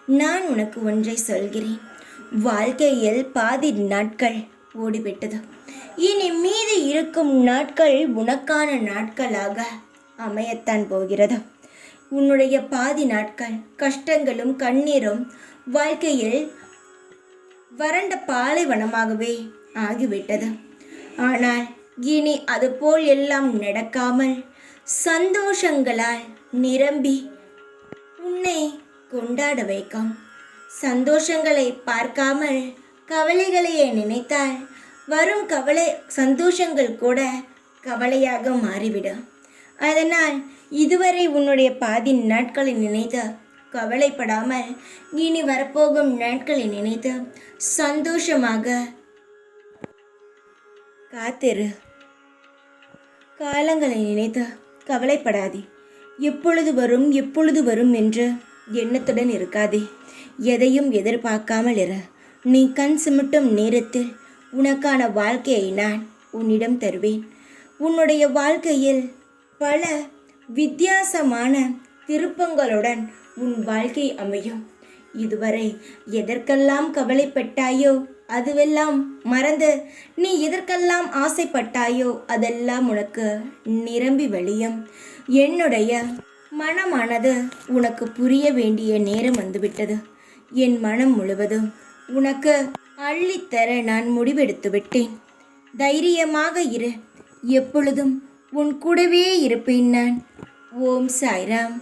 நான் உனக்கு ஒன்றை சொல்கிறேன். வாழ்க்கையில் பாதி நாட்கள் ஓடிவிட்டது. இனி மீதி இருக்கும் நாட்கள் உனக்கான நாட்களாக அமையத்தான் போகிறது. உன்னுடைய பாதி நாட்கள் கஷ்டங்களும் கண்ணீரும் வாழ்க்கையில் வறண்ட பாலைவனமாகவே ஆகிவிட்டது. ஆனால் இனி அதுபோல் எல்லாம் நடக்காமல் சந்தோஷங்களால் நிரம்பி உன்னை கொண்டாட வைக்கும். சந்தோஷங்களை பார்க்காமல் கவலைகளையே நினைத்தால் வரும் சந்தோஷங்கள் கூட கவலையாக மாறிவிடும். அதனால் இதுவரை உன்னுடைய பாதி நாட்களை நினைத்து கவலைப்படாமல் இனி வரப்போகும் நாட்களை நினைத்து சந்தோஷமாக காத்திரு. காலங்களை நினைத்து கவலைப்படாதே. எப்பொழுது வரும் என்று எண்ணத்துடன் இருக்காதே. எதையும் எதிர்பார்க்காமல் இரு. நீ கண் சிமிட்டும் நேரத்தில் உனக்கான வாழ்க்கையை நான் உன்னிடம் தருவேன். உன்னுடைய வாழ்க்கையில் பல வித்தியாசமான திருப்பங்களுடன் உன் வாழ்க்கை அமையும். இதுவரை எதற்கெல்லாம் கவலைப்பட்டாயோ அதுவெல்லாம் மறந்து நீ எதற்கெல்லாம் ஆசைப்பட்டாயோ அதெல்லாம் உனக்கு நிரம்பி வழியும். என்னுடைய மனமானது உனக்கு புரிய வேண்டிய நேரம் வந்துவிட்டது. என் மனம் முழுவதும் உனக்கு அள்ளித்தர நான் முடிவெடுத்து விட்டேன். தைரியமாக இரு. எப்பொழுதும் உன் கூடவே இருப்பேன் நான். ஓம் சாய்ராம்.